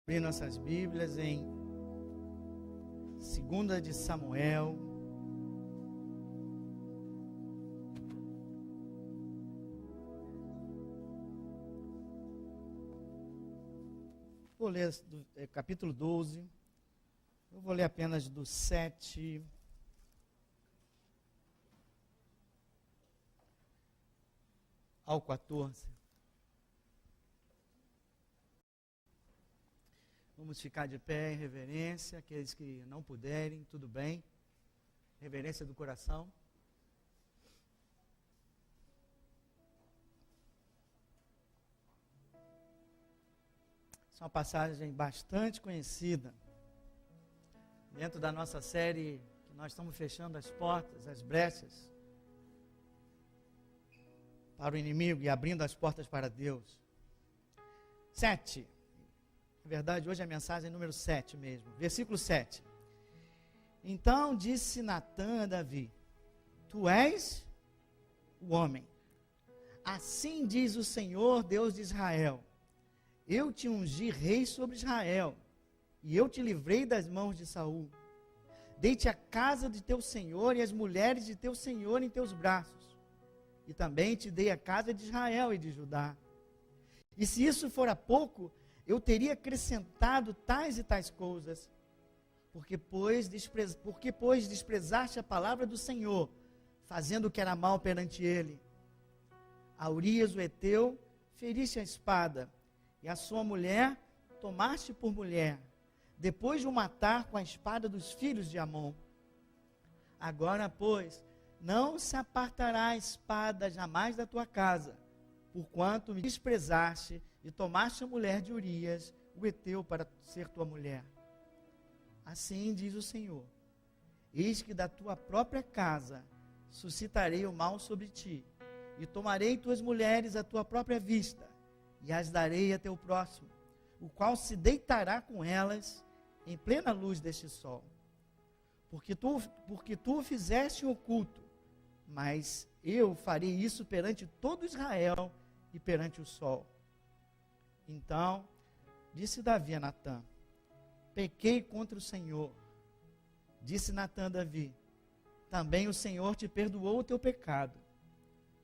Abrir nossas Bíblias em 2 de Samuel. Vou ler do capítulo 12. Eu vou ler apenas do 7 ao 14. Vamos ficar de pé em reverência, aqueles que não puderem, tudo bem. Reverência do coração. Essa é uma passagem bastante conhecida. Dentro da nossa série, que nós estamos fechando as portas, as brechas para o inimigo e abrindo as portas para Deus. 7. Na verdade, hoje a mensagem é número 7 mesmo. Versículo 7. Então disse Natã a Davi: Tu és o homem. Assim diz o Senhor, Deus de Israel: Eu te ungi rei sobre Israel, e eu te livrei das mãos de Saul. Dei-te a casa de teu senhor e as mulheres de teu senhor em teus braços. E também te dei a casa de Israel e de Judá. E se isso fora pouco, eu teria acrescentado tais e tais coisas, porque pois desprezaste a palavra do Senhor, fazendo o que era mal perante ele. A Urias o Heteu feriste a espada, e a sua mulher tomaste por mulher, depois de o matar com a espada dos filhos de Amon. Agora, pois, não se apartará a espada jamais da tua casa, porquanto me desprezaste e tomaste a mulher de Urias, o Heteu, para ser tua mulher. Assim diz o Senhor: Eis que da tua própria casa suscitarei o mal sobre ti, e tomarei tuas mulheres à tua própria vista, e as darei a teu próximo, o qual se deitará com elas em plena luz deste sol. Porque tu o fizeste em oculto, mas eu farei isso perante todo Israel e perante o sol. Então, disse Davi a Natã: Pequei contra o Senhor. Disse Natã a Davi: Também o Senhor te perdoou o teu pecado,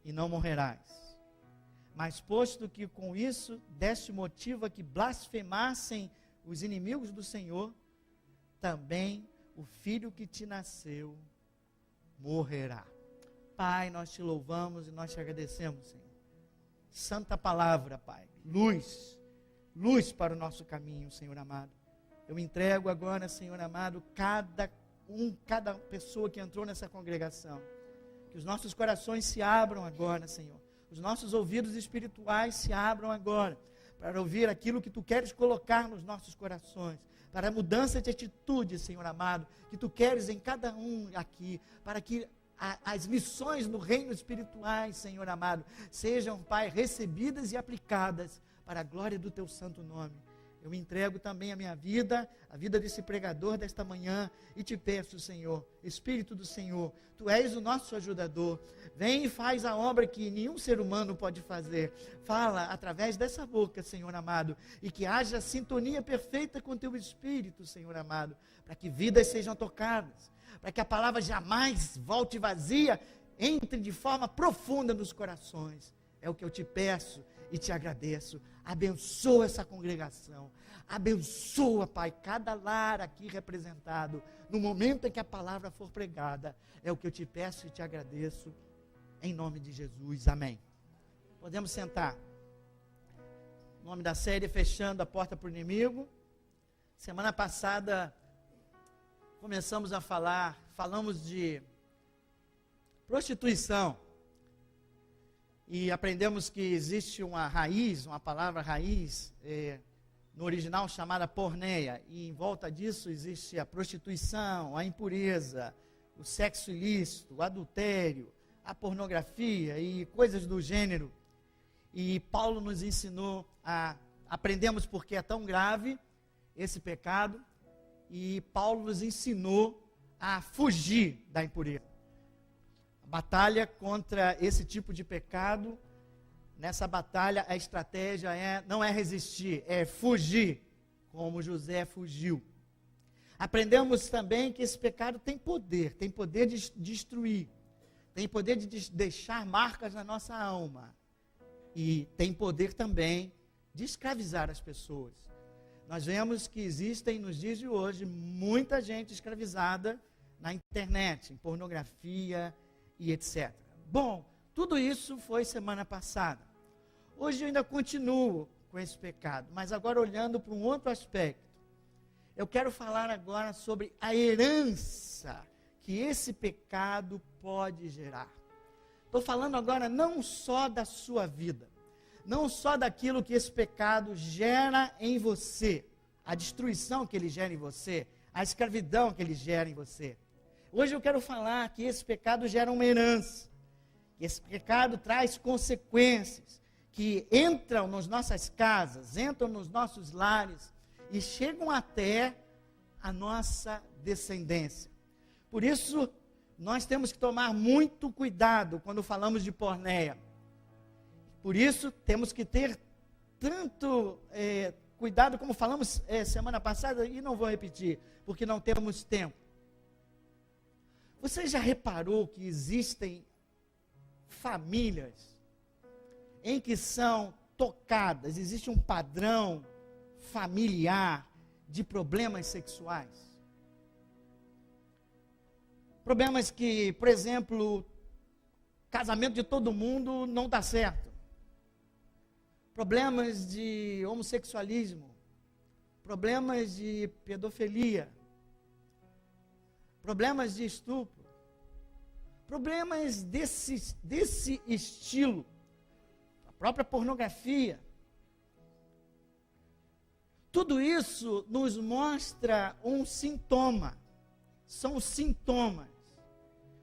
e não morrerás. Mas posto que com isso deste motivo a que blasfemassem os inimigos do Senhor, também o filho que te nasceu morrerá. Pai, nós te louvamos e nós te agradecemos, Senhor. Santa palavra, Pai. Luz para o nosso caminho, Senhor amado. Eu entrego agora, Senhor amado, cada pessoa que entrou nessa congregação. Que os nossos corações se abram agora, Senhor. Os nossos ouvidos espirituais se abram agora, para ouvir aquilo que Tu queres colocar nos nossos corações, para a mudança de atitude, Senhor amado, que Tu queres em cada um aqui, para que as lições no reino espirituais, Senhor amado, sejam, Pai, recebidas e aplicadas para a glória do Teu santo nome. Eu entrego também a minha vida, a vida desse pregador desta manhã, e te peço, Senhor, Espírito do Senhor, Tu és o nosso ajudador. Vem e faz a obra que nenhum ser humano pode fazer. Fala através dessa boca, Senhor amado, e que haja sintonia perfeita com Teu Espírito, Senhor amado, para que vidas sejam tocadas, para que a palavra jamais volte vazia, entre de forma profunda nos corações. É o que eu te peço e te agradeço. Abençoa essa congregação. Abençoa, Pai, cada lar aqui representado. No momento em que a palavra for pregada, é o que eu te peço e te agradeço. Em nome de Jesus, amém. Podemos sentar. O nome da série é Fechando a Porta para o Inimigo. Semana passada começamos a falamos de prostituição. E aprendemos que existe uma raiz, uma palavra raiz, no original chamada porneia. E em volta disso existe a prostituição, a impureza, o sexo ilícito, o adultério, a pornografia e coisas do gênero. E Paulo nos ensinou aprendemos porque é tão grave esse pecado. E Paulo nos ensinou a fugir da impureza. A batalha contra esse tipo de pecado Nessa batalha, a estratégia não é resistir, é fugir como José fugiu. Aprendemos também que esse pecado tem poder de destruir, tem poder de deixar marcas na nossa alma e tem poder também de escravizar as pessoas. Nós vemos que existem nos dias de hoje muita gente escravizada na internet, em pornografia e etc. Bom, tudo isso foi semana passada. Hoje eu ainda continuo com esse pecado, mas agora olhando para um outro aspecto. Eu quero falar agora sobre a herança que esse pecado pode gerar. Estou falando agora não só da sua vida, não só daquilo que esse pecado gera em você, a destruição que ele gera em você, a escravidão que ele gera em você. Hoje eu quero falar que esse pecado gera uma herança, que esse pecado traz consequências, que entram nas nossas casas, entram nos nossos lares, e chegam até a nossa descendência. Por isso, nós temos que tomar muito cuidado quando falamos de porneia. Por isso, temos que ter tanto cuidado, como falamos semana passada, e não vou repetir, porque não temos tempo. Você já reparou que existem famílias em que são tocadas, existe um padrão familiar de problemas sexuais? Problemas que, por exemplo, casamento de todo mundo não dá certo. Problemas de homossexualismo, problemas de pedofilia, problemas de estupro, problemas desse estilo, a própria pornografia. Tudo isso nos mostra um sintoma, são sintomas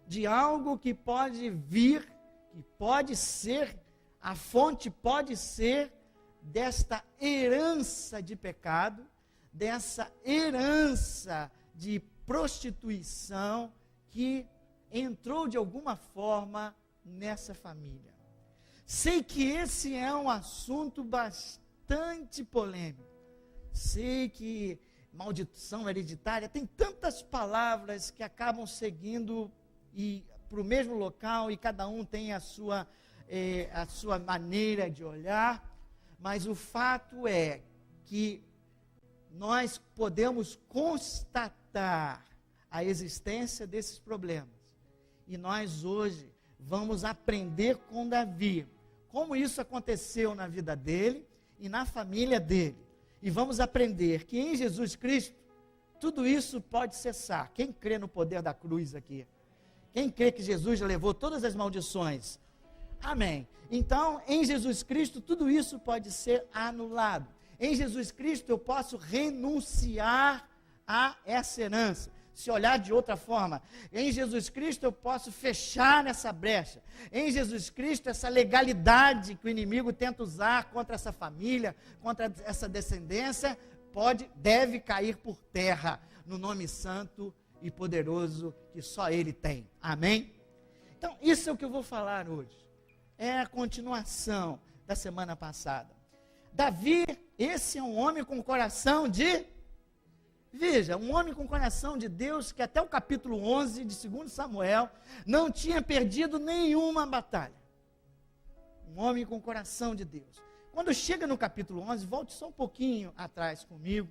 de algo que pode vir, que pode ser, a fonte pode ser desta herança de pecado, dessa herança de prostituição que entrou de alguma forma nessa família. Sei que esse é um assunto bastante polêmico. Sei que maldição hereditária, tem tantas palavras que acabam seguindo para o mesmo local e cada um tem a sua maneira de olhar, mas o fato é que nós podemos constatar a existência desses problemas. E nós hoje vamos aprender com Davi como isso aconteceu na vida dele e na família dele. E vamos aprender que em Jesus Cristo tudo isso pode cessar. Quem crê no poder da cruz aqui? Quem crê que Jesus já levou todas as maldições? Amém. Então, em Jesus Cristo, tudo isso pode ser anulado. Em Jesus Cristo, eu posso renunciar a essa herança. Se olhar de outra forma, em Jesus Cristo eu posso fechar essa brecha. Em Jesus Cristo, essa legalidade que o inimigo tenta usar contra essa família, contra essa descendência, deve cair por terra, no nome santo e poderoso que só Ele tem. Amém? Então, isso é o que eu vou falar hoje. É a continuação da semana passada. Davi, esse é um homem com coração de... Veja, um homem com coração de Deus, que até o capítulo 11 de 2 Samuel, não tinha perdido nenhuma batalha. Um homem com coração de Deus. Quando chega no capítulo 11, volte só um pouquinho atrás comigo.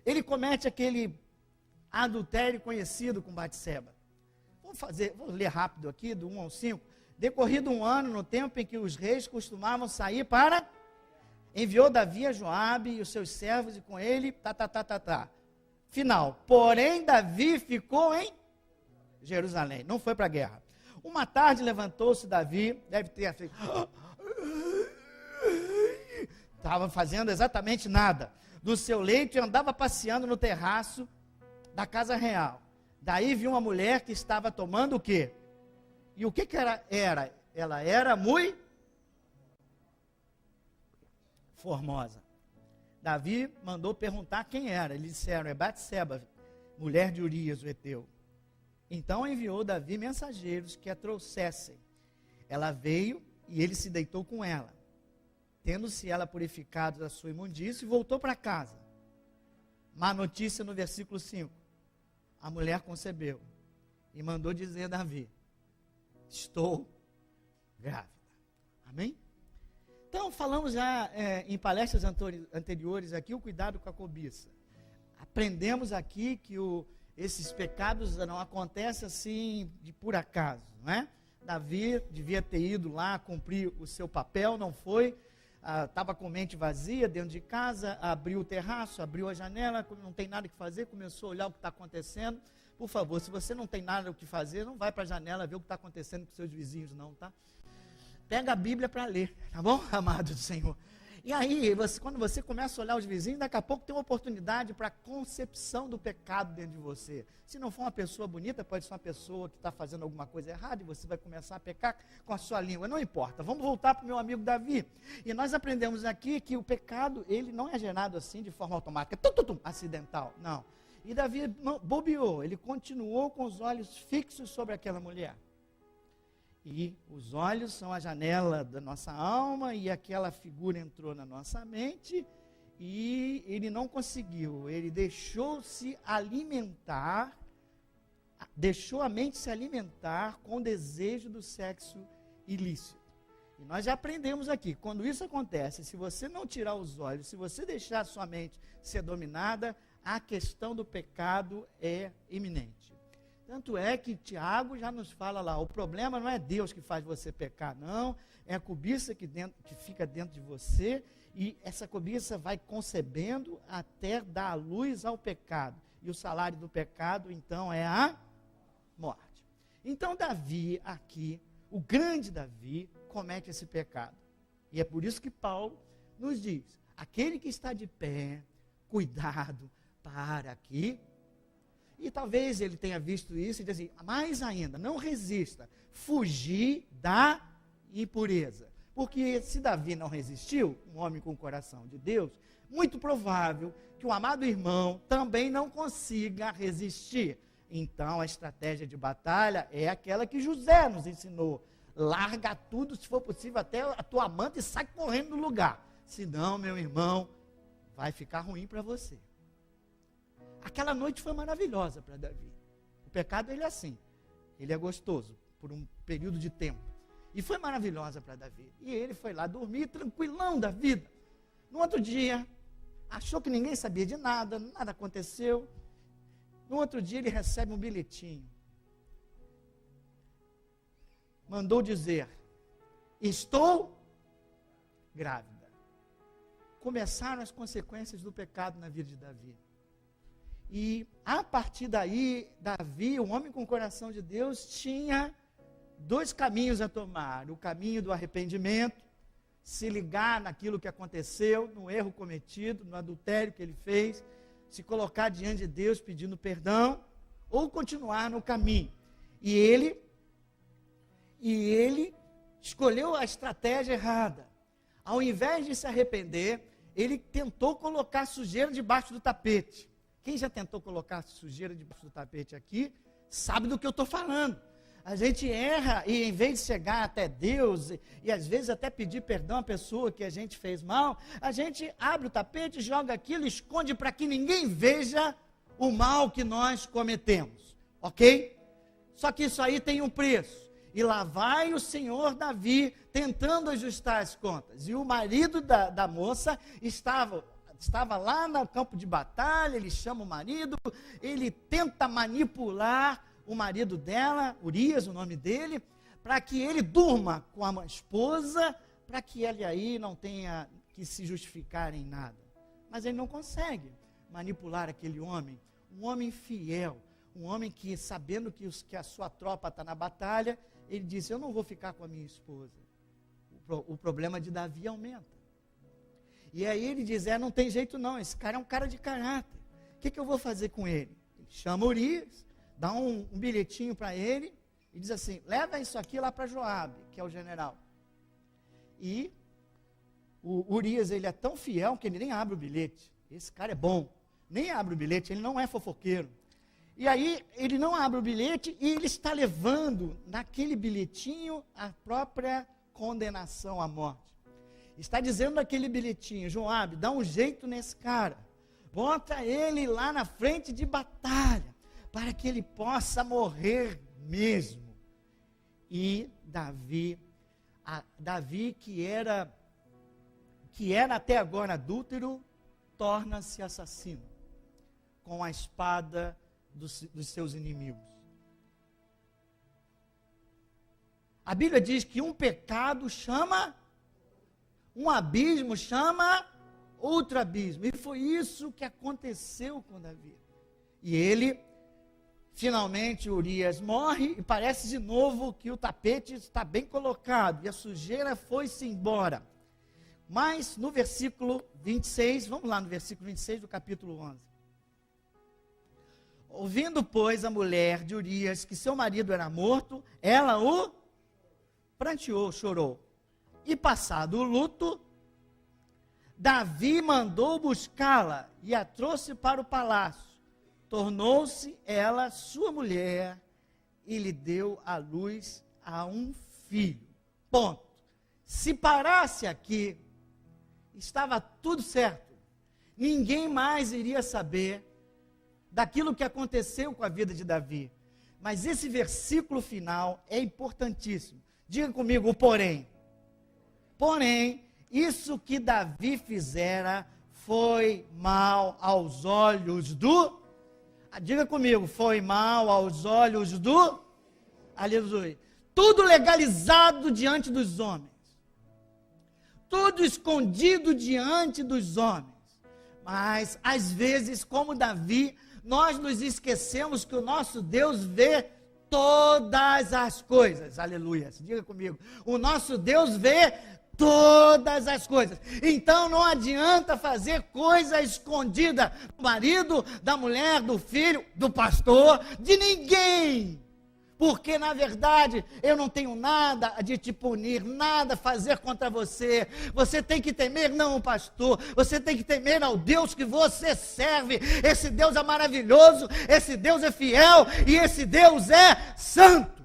Ele comete aquele adultério conhecido com Batseba. Vou ler rápido aqui, do 1 ao 5. Decorrido um ano, no tempo em que os reis costumavam sair para... Enviou Davi a Joabe e os seus servos, e com ele, Final. Porém, Davi ficou em Jerusalém, não foi para a guerra. Uma tarde levantou-se Davi, deve ter feito... Estava fazendo exatamente nada. Do seu leito e andava passeando no terraço da casa real. Daí viu uma mulher que estava tomando o quê? E o que era? Ela era muito formosa. Davi mandou perguntar quem era. Eles disseram, é Batseba, mulher de Urias, o heteu. Então enviou Davi mensageiros que a trouxessem. Ela veio e ele se deitou com ela. tendo-se ela purificado da sua imundície, voltou para casa. Má notícia no versículo 5. A mulher concebeu e mandou dizer a Davi: estou grávida. Amém? Então, falamos já em palestras anteriores aqui o cuidado com a cobiça. Aprendemos aqui que esses pecados não acontecem assim de por acaso, não é? Davi devia ter ido lá cumprir o seu papel, não foi. Estava com mente vazia dentro de casa, abriu o terraço, abriu a janela, não tem nada que fazer, começou a olhar o que está acontecendo. Por favor, se você não tem nada o que fazer, não vai para a janela ver o que está acontecendo com seus vizinhos não, tá? Pega a Bíblia para ler, tá bom, amado do Senhor? E aí, quando você começa a olhar os vizinhos, daqui a pouco tem uma oportunidade para a concepção do pecado dentro de você. Se não for uma pessoa bonita, pode ser uma pessoa que está fazendo alguma coisa errada e você vai começar a pecar com a sua língua. Não importa, vamos voltar para o meu amigo Davi. E nós aprendemos aqui que o pecado, ele não é gerado assim de forma automática, acidental, não. E Davi bobeou, ele continuou com os olhos fixos sobre aquela mulher. E os olhos são a janela da nossa alma, e aquela figura entrou na nossa mente, e ele não conseguiu, ele deixou-se alimentar, deixou a mente se alimentar com o desejo do sexo ilícito. E nós já aprendemos aqui, quando isso acontece, se você não tirar os olhos, se você deixar a sua mente ser dominada, a questão do pecado é iminente. Tanto é que Tiago já nos fala lá, o problema não é Deus que faz você pecar, não, é a cobiça que fica dentro de você, e essa cobiça vai concebendo até dar a luz ao pecado. E o salário do pecado, então, é a morte. Então, Davi aqui, o grande Davi, comete esse pecado. E é por isso que Paulo nos diz, aquele que está de pé, cuidado, para que... E talvez ele tenha visto isso e diz assim, mais ainda, não resista, fugir da impureza. Porque se Davi não resistiu, um homem com o coração de Deus, muito provável que o amado irmão também não consiga resistir. Então a estratégia de batalha é aquela que José nos ensinou. Larga tudo, se for possível, até a tua amante e sai correndo do lugar. Senão, meu irmão, vai ficar ruim para você. Aquela noite foi maravilhosa para Davi. O pecado, ele é assim. Ele é gostoso por um período de tempo. E foi maravilhosa para Davi. E ele foi lá dormir tranquilão da vida. No outro dia, achou que ninguém sabia de nada, nada aconteceu. No outro dia, ele recebe um bilhetinho. Mandou dizer, estou grávida. Começaram as consequências do pecado na vida de Davi. E a partir daí, Davi, um homem com o coração de Deus, tinha dois caminhos a tomar. O caminho do arrependimento, se ligar naquilo que aconteceu, no erro cometido, no adultério que ele fez, se colocar diante de Deus pedindo perdão, ou continuar no caminho. E ele escolheu a estratégia errada. Ao invés de se arrepender, ele tentou colocar sujeira debaixo do tapete. Quem já tentou colocar sujeira debaixo do tapete aqui, sabe do que eu estou falando. A gente erra e em vez de chegar até Deus e às vezes até pedir perdão à pessoa que a gente fez mal, a gente abre o tapete, joga aquilo, esconde para que ninguém veja o mal que nós cometemos. Ok? Só que isso aí tem um preço. E lá vai o senhor Davi tentando ajustar as contas. E o marido da moça estava lá no campo de batalha, ele chama o marido, ele tenta manipular o marido dela, Urias, o nome dele, para que ele durma com a esposa, para que ele aí não tenha que se justificar em nada. Mas ele não consegue manipular aquele homem, um homem fiel, um homem que, sabendo que a sua tropa está na batalha, ele diz, eu não vou ficar com a minha esposa. O problema de Davi aumenta. E aí ele diz, não tem jeito não, esse cara é um cara de caráter. O que eu vou fazer com ele? Ele chama Urias, dá um bilhetinho para ele e diz assim, leva isso aqui lá para Joabe, que é o general. E o Urias, ele é tão fiel que ele nem abre o bilhete. Esse cara é bom, nem abre o bilhete, ele não é fofoqueiro. E aí ele não abre o bilhete e ele está levando naquele bilhetinho a própria condenação à morte. está dizendo naquele bilhetinho: Joabe, dá um jeito nesse cara, bota ele lá na frente de batalha, para que ele possa morrer mesmo. E Davi que era até agora adúltero, torna-se assassino, com a espada dos seus inimigos. A Bíblia diz que um pecado chama, um abismo chama outro abismo. E foi isso que aconteceu com Davi. E ele, finalmente, Urias morre, e parece de novo que o tapete está bem colocado, e a sujeira foi-se embora. Mas no versículo 26, vamos lá no versículo 26 do capítulo 11. Ouvindo, pois, a mulher de Urias que seu marido era morto, ela o pranteou, chorou. E passado o luto, Davi mandou buscá-la e a trouxe para o palácio. Tornou-se ela sua mulher e lhe deu à luz a um filho. Ponto. Se parasse aqui, estava tudo certo. Ninguém mais iria saber daquilo que aconteceu com a vida de Davi. Mas esse versículo final é importantíssimo. Diga comigo o porém. Porém, isso que Davi fizera foi mal aos olhos do... Diga comigo, foi mal aos olhos do... Aleluia. Tudo legalizado diante dos homens. Tudo escondido diante dos homens. Mas, às vezes, como Davi, nós nos esquecemos que o nosso Deus vê todas as coisas. Aleluia. Diga comigo. O nosso Deus vê todas as coisas. Então não adianta fazer coisa escondida do marido, da mulher, do filho, do pastor, de ninguém. Porque, na verdade, eu não tenho nada de te punir, nada a fazer contra você. Você tem que temer não o pastor, você tem que temer ao Deus que você serve. Esse Deus é maravilhoso, esse Deus é fiel e esse Deus é santo.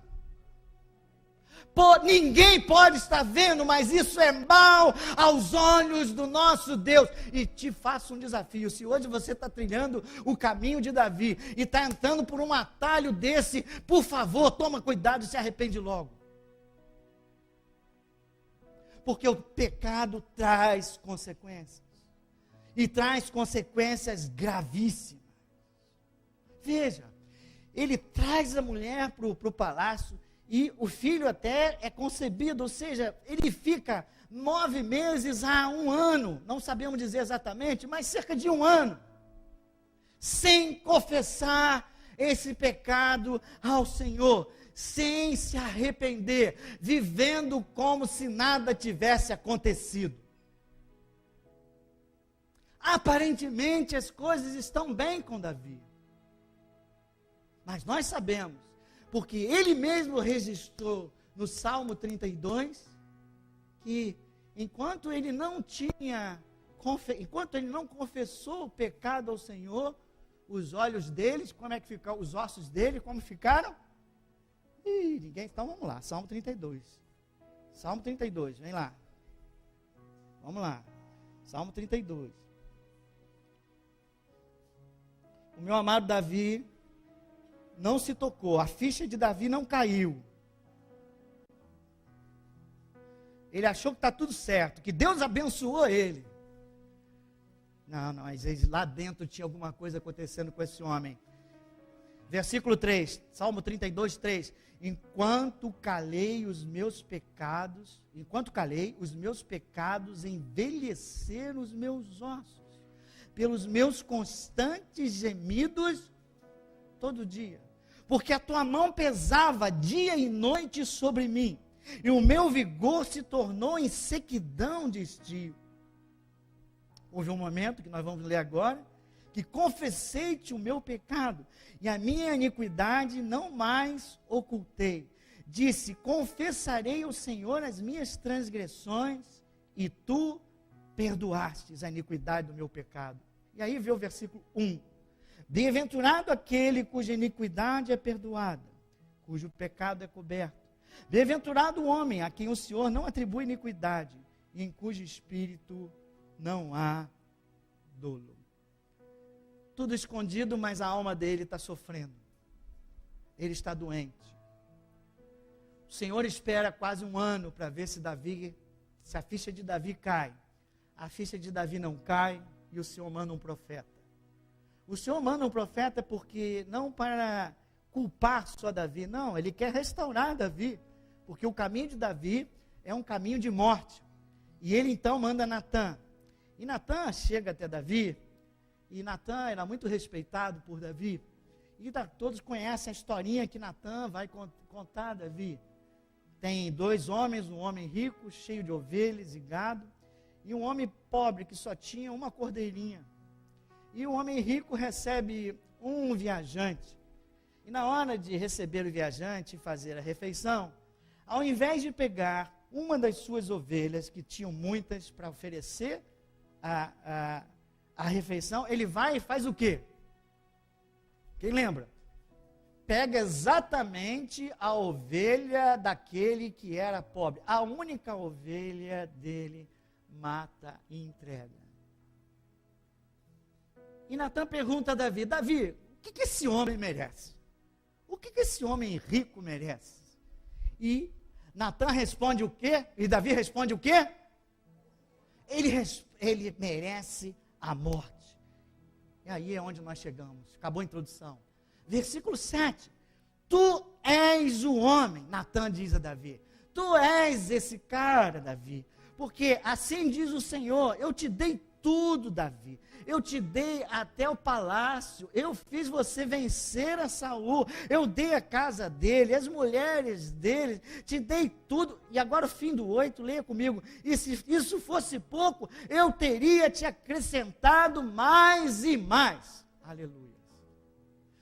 Ninguém pode estar vendo, mas isso é mal aos olhos do nosso Deus. E te faço um desafio: se hoje você está trilhando o caminho de Davi e está entrando por um atalho desse, por favor, toma cuidado e se arrepende logo. Porque o pecado traz consequências. E traz consequências gravíssimas. Veja, ele traz a mulher para o palácio. E o filho até é concebido, ou seja, ele fica 9 meses a 1 ano, não sabemos dizer exatamente, mas cerca de 1 ano, sem confessar esse pecado ao Senhor, sem se arrepender, vivendo como se nada tivesse acontecido. Aparentemente as coisas estão bem com Davi, mas nós sabemos, porque ele mesmo registrou no Salmo 32, que enquanto ele não confessou o pecado ao Senhor, os olhos deles, como é que ficaram? Os ossos dele, como ficaram? Então vamos lá, Salmo 32. Salmo 32, vem lá. Vamos lá, Salmo 32. O meu amado Davi não se tocou, a ficha de Davi não caiu. Ele achou que está tudo certo, que Deus abençoou ele. Não, mas lá dentro tinha alguma coisa acontecendo com esse homem. Versículo 3, Salmo 32, 3. Enquanto calei, os meus pecados envelheceram os meus ossos, pelos meus constantes gemidos todo dia. Porque a tua mão pesava dia e noite sobre mim, e o meu vigor se tornou em sequidão de estio. Houve um momento, que nós vamos ler agora, que confessei-te o meu pecado, e a minha iniquidade não mais ocultei. Disse, confessarei ao Senhor as minhas transgressões, e tu perdoastes a iniquidade do meu pecado. E aí vê o versículo 1. Bem-aventurado aquele cuja iniquidade é perdoada, cujo pecado é coberto. Bem-aventurado o homem a quem o Senhor não atribui iniquidade, e em cujo espírito não há dolo. Tudo escondido, mas a alma dele está sofrendo. Ele está doente. O Senhor espera quase um ano para ver se a ficha de Davi cai. A ficha de Davi não cai e o Senhor manda um profeta. O Senhor manda um profeta porque não para culpar só Davi, não, ele quer restaurar Davi, porque o caminho de Davi é um caminho de morte. E ele então manda Natã. E Natã chega até Davi, e Natã era muito respeitado por Davi. E todos conhecem a historinha que Natã vai contar a Davi. Tem 2 homens, um homem rico, cheio de ovelhas e gado, e um homem pobre que só tinha uma cordeirinha. E o homem rico recebe um viajante. E na hora de receber o viajante e fazer a refeição, ao invés de pegar uma das suas ovelhas, que tinham muitas para oferecer a refeição, ele vai e faz o quê? Quem lembra? Pega exatamente a ovelha daquele que era pobre. A única ovelha dele mata e entrega. E Natã pergunta a Davi, Davi, o que esse homem merece? O que esse homem rico merece? E Natã responde o quê? E Davi responde o quê? Ele merece a morte. E aí é onde nós chegamos. Acabou a introdução. Versículo 7. Tu és o homem, Natã diz a Davi. Tu és esse cara, Davi. Porque assim diz o Senhor, eu te dei tudo, Davi. Eu te dei até o palácio, eu fiz você vencer a Saul, eu dei a casa dele, as mulheres dele, te dei tudo. E agora o fim do 8, leia comigo. E se isso fosse pouco, eu teria te acrescentado mais e mais. Aleluia.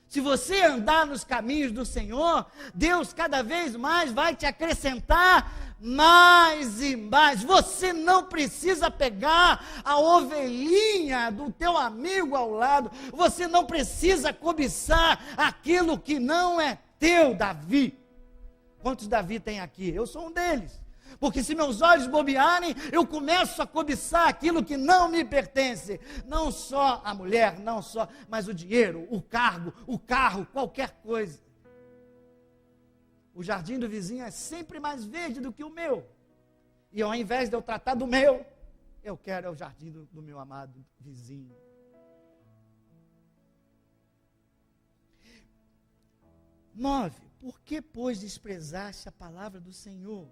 Se você andar nos caminhos do Senhor, Deus cada vez mais vai te acrescentar mais e mais. Você não precisa pegar a ovelhinha do teu amigo ao lado. Você não precisa cobiçar aquilo que não é teu, Davi. Quantos Davi tem aqui? Eu sou um deles. Porque se meus olhos bobearem, eu começo a cobiçar aquilo que não me pertence. Não só a mulher, não só, mas o dinheiro, o carro, qualquer coisa. O jardim do vizinho é sempre mais verde do que o meu. E ao invés de eu tratar do meu, eu quero o jardim do meu amado vizinho. Nove. Por que, pois, desprezaste a palavra do Senhor?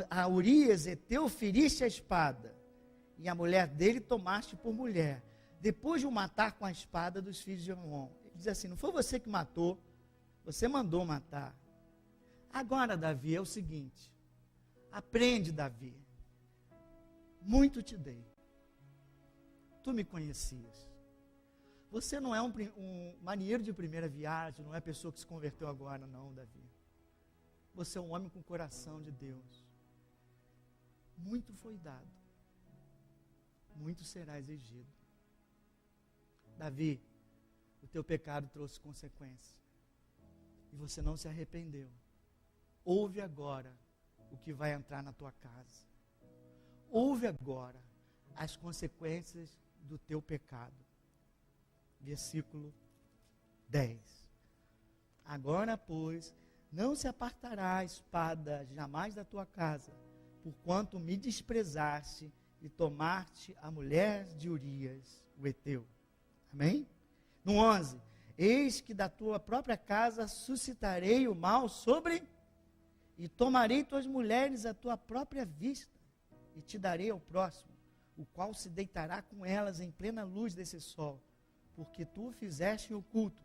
A Urias, Eteu, feriste a espada, e a mulher dele tomaste por mulher, depois de o matar com a espada dos filhos de Amon. Ele diz assim, não foi você que matou, você mandou matar. Agora, Davi, é o seguinte, aprende, Davi, muito te dei, tu me conhecias, você não é um marinheiro de primeira viagem, não é pessoa que se converteu agora, não, Davi. Você é um homem com coração de Deus. Muito foi dado, muito será exigido. Davi, o teu pecado trouxe consequências. E você não se arrependeu. Ouve agora o que vai entrar na tua casa. Ouve agora as consequências do teu pecado. Versículo 10. Agora, pois, não se apartará a espada jamais da tua casa, porquanto me desprezaste e tomaste a mulher de Urias, o Eteu. Amém? No 11. Eis que da tua própria casa suscitarei o mal sobre, e tomarei tuas mulheres à tua própria vista, e te darei ao próximo, o qual se deitará com elas em plena luz desse sol, porque tu o fizeste em oculto,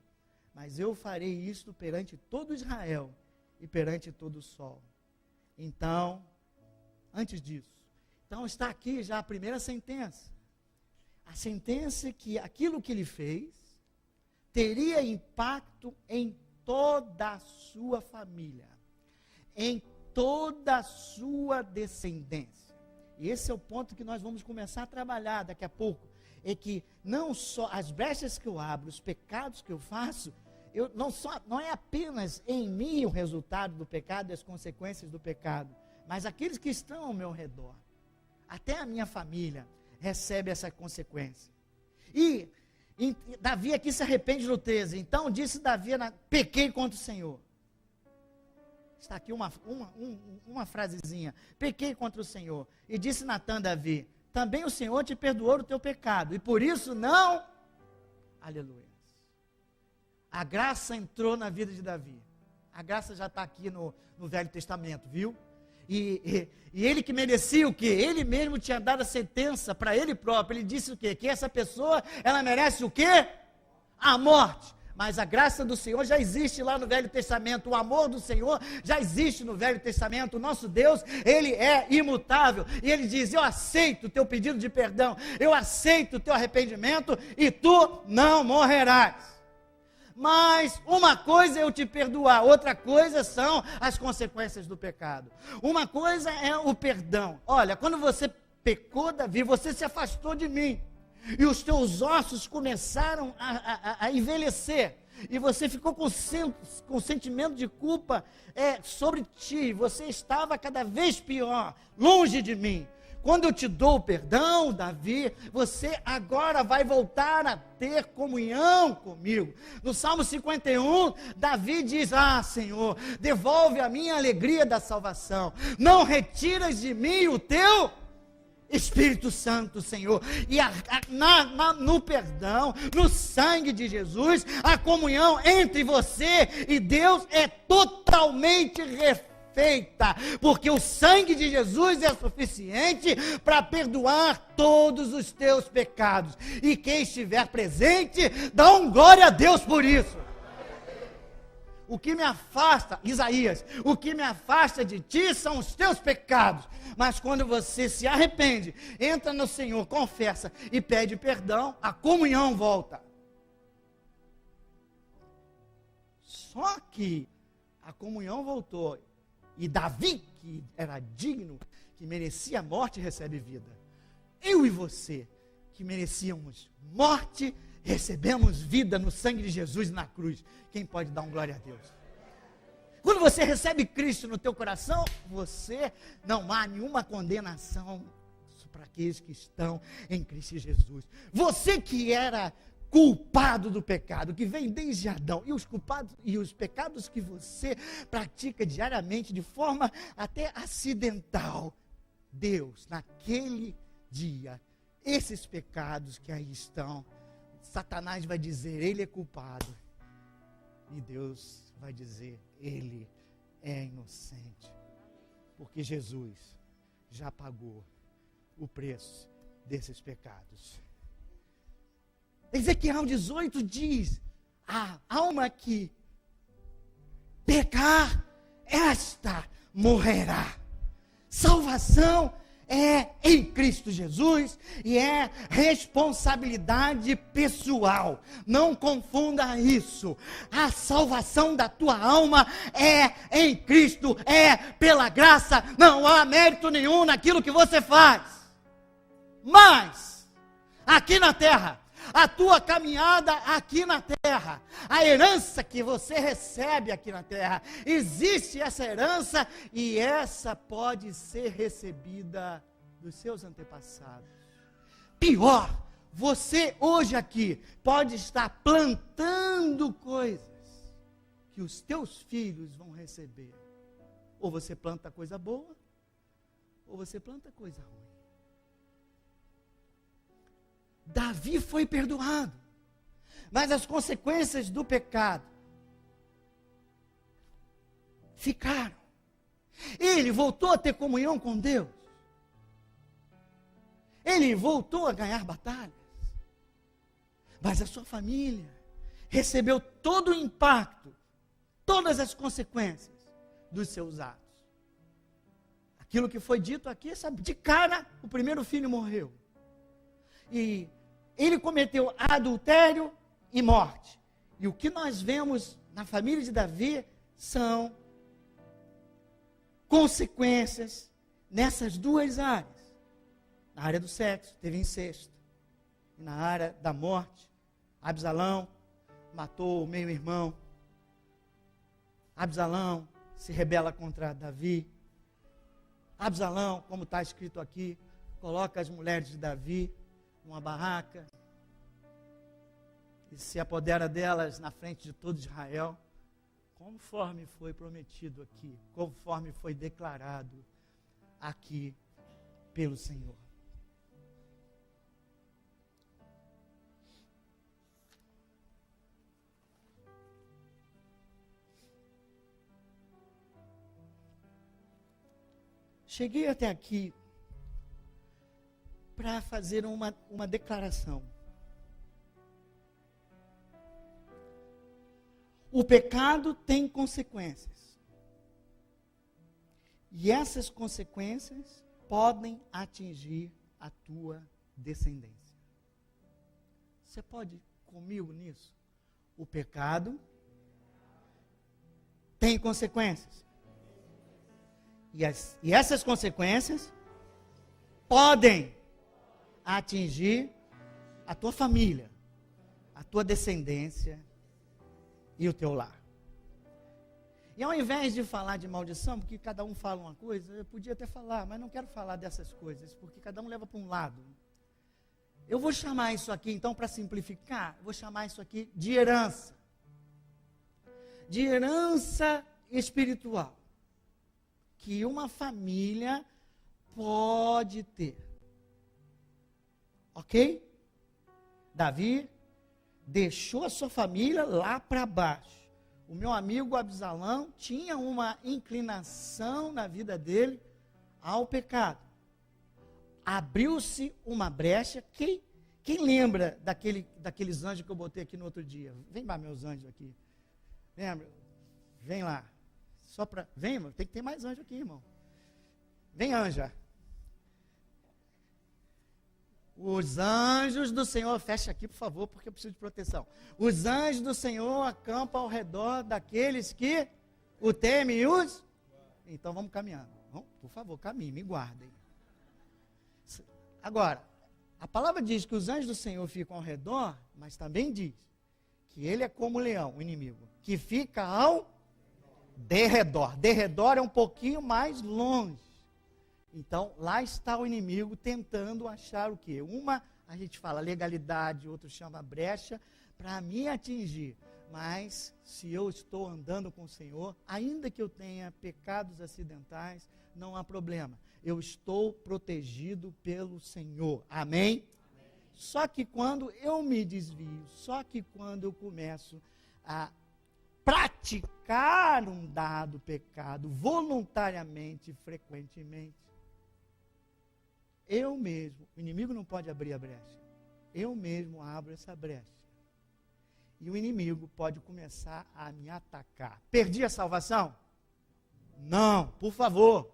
mas eu farei isto perante todo Israel e perante todo o sol. Então, antes disso, então está aqui já a primeira sentença. A sentença é que aquilo que ele fez teria impacto em toda a sua família, em toda a sua descendência. E esse é o ponto que nós vamos começar a trabalhar daqui a pouco. É que não só as brechas que eu abro, os pecados que eu faço, não é apenas em mim o resultado do pecado e as consequências do pecado, mas aqueles que estão ao meu redor, até a minha família, recebe essa consequência. E Davi aqui se arrepende no 13. Então disse Davi, pequei contra o Senhor. Está aqui uma frasezinha. Pequei contra o Senhor. E disse Natã a Davi, também o Senhor te perdoou o teu pecado, e por isso não... Aleluia. A graça entrou na vida de Davi. A graça já está aqui no Velho Testamento, viu? E ele que merecia o quê? Ele mesmo tinha dado a sentença para ele próprio. Ele disse o quê? Que essa pessoa, ela merece o quê? A morte. Mas a graça do Senhor já existe lá no Velho Testamento. O amor do Senhor já existe no Velho Testamento. O nosso Deus, Ele é imutável. E Ele diz, eu aceito o teu pedido de perdão. Eu aceito o teu arrependimento e tu não morrerás. Mas uma coisa é eu te perdoar, outra coisa são as consequências do pecado. Uma coisa é o perdão. Olha, quando você pecou, Davi, você se afastou de mim. E os teus ossos começaram a envelhecer. E você ficou com sentimento de culpa sobre ti. Você estava cada vez pior, longe de mim. Quando eu te dou o perdão, Davi, você agora vai voltar a ter comunhão comigo. No Salmo 51, Davi diz, Senhor, devolve a minha alegria da salvação. Não retiras de mim o teu Espírito Santo, Senhor. E no perdão, no sangue de Jesus, a comunhão entre você e Deus é totalmente refeita. Porque o sangue de Jesus é suficiente para perdoar todos os teus pecados. E quem estiver presente, dá glória a Deus por isso. O que me afasta, Isaías, o que me afasta de ti são os teus pecados. Mas quando você se arrepende, entra no Senhor, confessa e pede perdão, a comunhão volta. Só que a comunhão voltou. E Davi, que era digno, que merecia morte, recebe vida. Eu e você, que merecíamos morte, recebemos vida no sangue de Jesus na cruz. Quem pode dar glória a Deus? Quando você recebe Cristo no teu coração, você não há nenhuma condenação para aqueles que estão em Cristo Jesus. Você que era culpado do pecado, que vem desde Adão, e os pecados que você pratica diariamente, de forma até acidental, Deus, naquele dia, esses pecados que aí estão, Satanás vai dizer, ele é culpado, e Deus vai dizer, ele é inocente, porque Jesus já pagou o preço desses pecados. Ezequiel 18 diz, a alma que pecar, esta morrerá. Salvação é em Cristo Jesus e é responsabilidade pessoal. Não confunda isso. A salvação da tua alma é em Cristo, é pela graça. Não há mérito nenhum naquilo que você faz. Mas, aqui na terra, a tua caminhada aqui na terra, a herança que você recebe aqui na terra, existe essa herança e essa pode ser recebida dos seus antepassados. Pior, você hoje aqui pode estar plantando coisas que os teus filhos vão receber. Ou você planta coisa boa, ou você planta coisa ruim. Davi foi perdoado, mas as consequências do pecado ficaram. Ele voltou a ter comunhão com Deus. Ele voltou a ganhar batalhas. Mas a sua família recebeu todo o impacto, todas as consequências dos seus atos. Aquilo que foi dito aqui, sabe, de cara, o primeiro filho morreu. E ele cometeu adultério e morte. E o que nós vemos na família de Davi são consequências nessas duas áreas. Na área do sexo, teve incesto. E na área da morte, Absalão matou o meio-irmão. Absalão se rebela contra Davi. Absalão, como está escrito aqui, coloca as mulheres de Davi numa barraca e se apodera delas na frente de todo Israel, conforme foi prometido aqui, conforme foi declarado aqui pelo Senhor. Cheguei até aqui para fazer uma declaração. O pecado tem consequências. E essas consequências podem atingir a tua descendência. Você pode ir comigo nisso? O pecado tem consequências. E essas consequências podem atingir a tua família, a tua descendência e o teu lar. E ao invés de falar de maldição, porque cada um fala uma coisa, eu podia até falar, mas não quero falar dessas coisas, porque cada um leva para um lado. Eu vou chamar isso aqui, então, para simplificar, vou chamar isso aqui de herança. De herança espiritual. Que uma família pode ter. Ok? Davi deixou a sua família lá para baixo. O meu amigo Absalão tinha uma inclinação na vida dele ao pecado. Abriu-se uma brecha. Quem lembra daqueles anjos que eu botei aqui no outro dia? Vem lá, meus anjos aqui. Lembra? Vem lá. Vem, irmão, tem que ter mais anjo aqui, irmão. Vem, anja. Os anjos do Senhor, fecha aqui, por favor, porque eu preciso de proteção. Os anjos do Senhor acampam ao redor daqueles que o temem e os... Então vamos caminhando. Por favor, caminhe, me guardem. Agora, a palavra diz que os anjos do Senhor ficam ao redor, mas também diz que ele é como o leão, o inimigo, que fica ao derredor. Derredor é um pouquinho mais longe. Então, lá está o inimigo tentando achar o quê? A gente fala legalidade, outro chama brecha, para me atingir. Mas, se eu estou andando com o Senhor, ainda que eu tenha pecados acidentais, não há problema. Eu estou protegido pelo Senhor. Amém? Só que quando eu me desvio, só que quando eu começo a praticar um dado pecado voluntariamente, frequentemente, eu mesmo, o inimigo não pode abrir a brecha, eu mesmo abro essa brecha. E o inimigo pode começar a me atacar. Perdi a salvação? Não, por favor,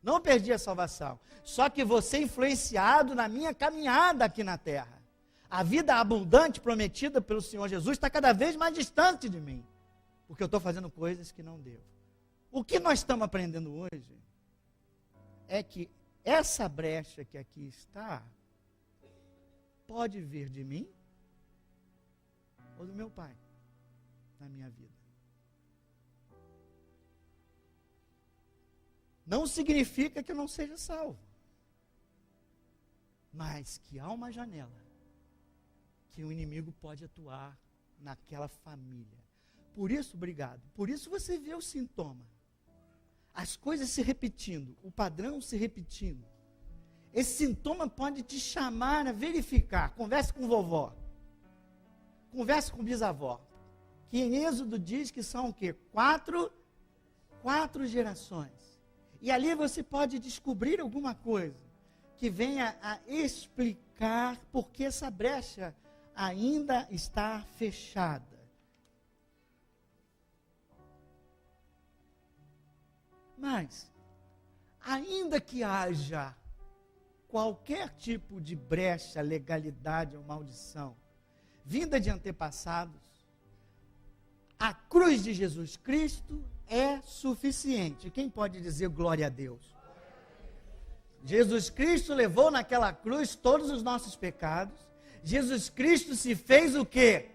não perdi a salvação. Só que vou ser influenciado na minha caminhada aqui na terra. A vida abundante prometida pelo Senhor Jesus está cada vez mais distante de mim. Porque eu estou fazendo coisas que não devo. O que nós estamos aprendendo hoje é que essa brecha que aqui está pode vir de mim ou do meu pai na minha vida. Não significa que eu não seja salvo, mas que há uma janela que o inimigo pode atuar naquela família. Por isso, obrigado. Por isso você vê o sintoma. As coisas se repetindo, o padrão se repetindo. Esse sintoma pode te chamar a verificar. Converse com vovó. Converse com bisavó. Que em Êxodo diz que são o quê? Quatro gerações. E ali você pode descobrir alguma coisa que venha a explicar por que essa brecha ainda está fechada. Mas, ainda que haja qualquer tipo de brecha, legalidade ou maldição, vinda de antepassados, a cruz de Jesus Cristo é suficiente. Quem pode dizer glória a Deus? Jesus Cristo levou naquela cruz todos os nossos pecados. Jesus Cristo se fez o quê?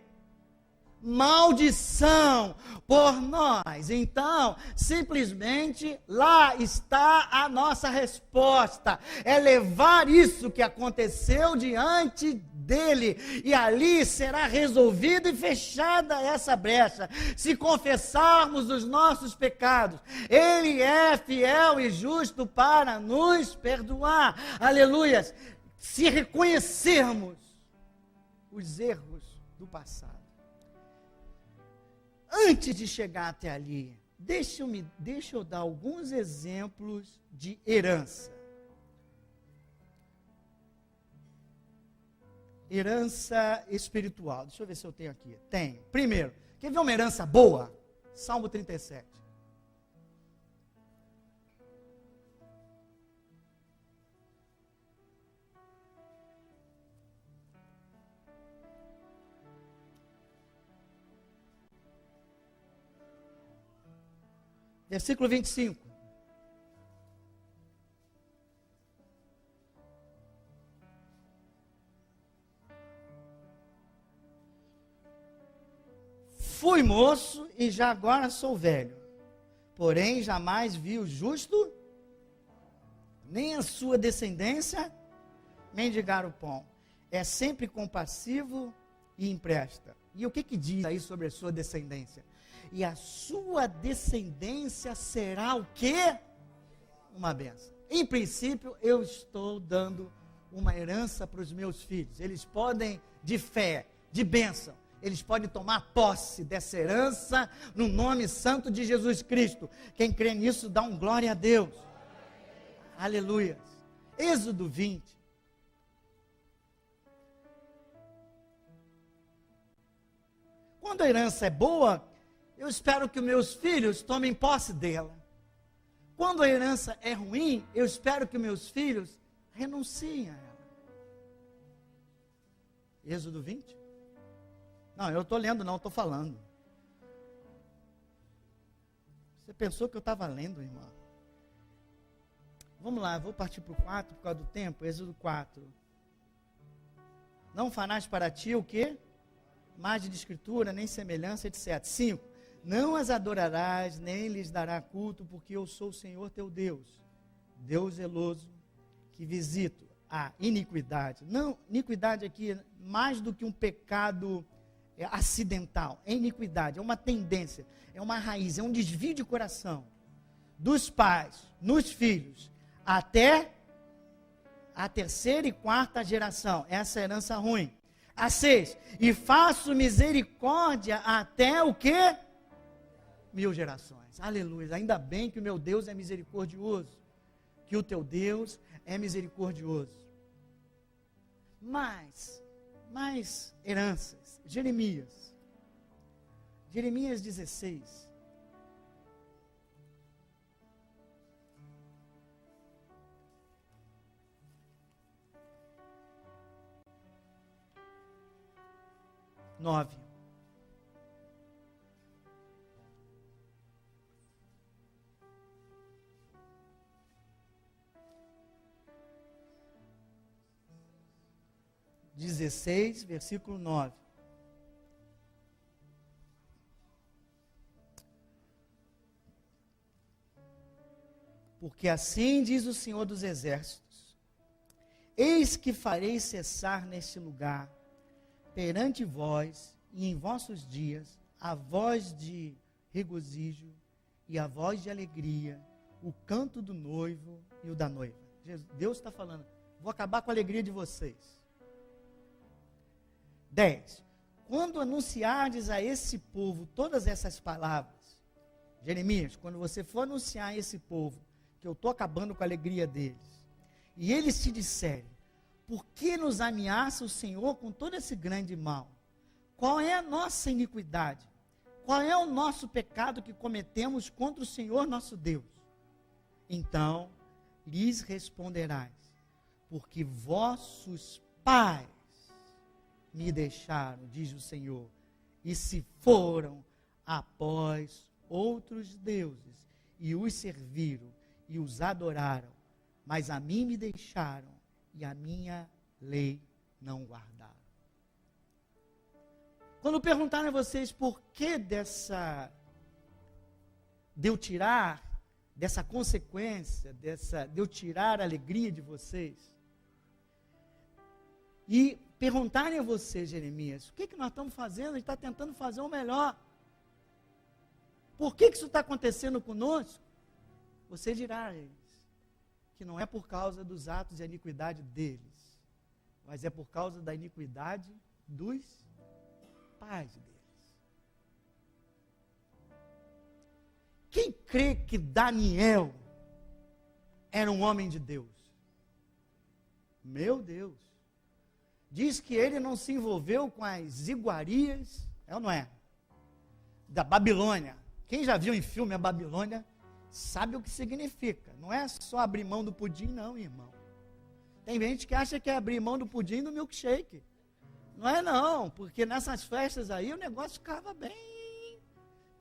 maldição por nós. Então, simplesmente lá está a nossa resposta. É levar isso que aconteceu diante dele, e ali será resolvido e fechada essa brecha. Se confessarmos os nossos pecados, ele é fiel e justo para nos perdoar. Aleluias! Se reconhecermos os erros do passado. Antes de chegar até ali, deixa eu dar alguns exemplos de herança. Herança espiritual. Deixa eu ver se eu tenho aqui. Tem. Primeiro, quer ver uma herança boa? Salmo 37. Versículo 25. Fui moço e já agora sou velho, porém jamais vi o justo, nem a sua descendência mendigar o pão. É sempre compassivo e empresta. E o que diz aí sobre a sua descendência? E a sua descendência será o quê? Uma bênção. Em princípio, eu estou dando uma herança para os meus filhos. Eles podem, de fé, de bênção, eles podem tomar posse dessa herança no nome santo de Jesus Cristo. Quem crê nisso, dá um glória a Deus. Aleluia. Êxodo 20. Quando a herança é boa, eu espero que os meus filhos tomem posse dela. Quando a herança é ruim, eu espero que os meus filhos renunciem a ela. Êxodo 20? Não, eu estou lendo, não, estou falando. Você pensou que eu estava lendo, irmão? Vamos lá, vou partir para o 4 por causa do tempo. Êxodo 4. Não farás para ti o quê? Imagem de escritura, nem semelhança, etc. 5. Não as adorarás, nem lhes dará culto, porque eu sou o Senhor teu Deus, Deus zeloso, que visito a iniquidade. Não, iniquidade aqui é mais do que um pecado acidental, é iniquidade, é uma tendência, é uma raiz, é um desvio de coração dos pais, nos filhos, até a terceira e quarta geração. Essa é a herança ruim. A 6, e faço misericórdia até o quê? 1000 gerações. Aleluia. Ainda bem que o meu Deus é misericordioso, que o teu Deus é misericordioso. Mais heranças. Jeremias 16. Nove. Versículo 9. Porque assim diz o Senhor dos Exércitos: eis que farei cessar neste lugar, perante vós e em vossos dias, a voz de regozijo e a voz de alegria, o canto do noivo e o da noiva. Deus está falando, vou acabar com a alegria de vocês. 10. Quando anunciardes a esse povo todas essas palavras, Jeremias, quando você for anunciar a esse povo que eu estou acabando com a alegria deles, e eles te disserem: por que nos ameaça o Senhor com todo esse grande mal? Qual é a nossa iniquidade? Qual é o nosso pecado que cometemos contra o Senhor nosso Deus? Então lhes responderás: porque vossos pais me deixaram, diz o Senhor, e se foram após outros deuses, e os serviram, e os adoraram, mas a mim me deixaram, e a minha lei não guardaram. Quando perguntarem a vocês por que de eu tirar, dessa consequência, de eu tirar a alegria de vocês, e perguntarem a você, Jeremias, o que nós estamos fazendo? A gente está tentando fazer o melhor. Por que isso está acontecendo conosco? Você dirá a eles que não é por causa dos atos de iniquidade deles, mas é por causa da iniquidade dos pais deles. Quem crê que Daniel era um homem de Deus? Meu Deus! Diz que ele não se envolveu com as iguarias, é ou não é? Da Babilônia. Quem já viu em filme a Babilônia, sabe o que significa. Não é só abrir mão do pudim, não, irmão. Tem gente que acha que é abrir mão do pudim do milkshake. Não é não, porque nessas festas aí o negócio ficava bem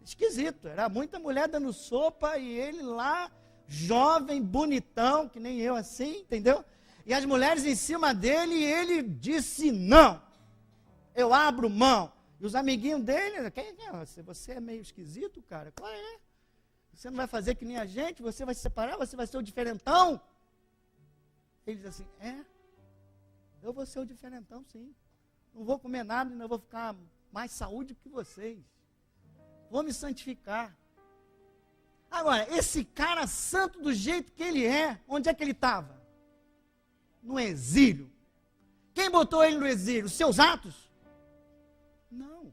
esquisito. Era muita mulher dando sopa e ele lá, jovem, bonitão, que nem eu assim, entendeu? E as mulheres em cima dele, e ele disse não, eu abro mão. E os amiguinhos dele, você é meio esquisito, cara, qual é? Você não vai fazer que nem a gente, você vai se separar, você vai ser o diferentão? Ele diz assim, eu vou ser o diferentão sim. Não vou comer nada, ainda vou ficar mais saúde que vocês. Vou me santificar. Agora, esse cara santo do jeito que ele é, onde é que ele estava? No exílio. Quem botou ele no exílio? Os seus atos? Não.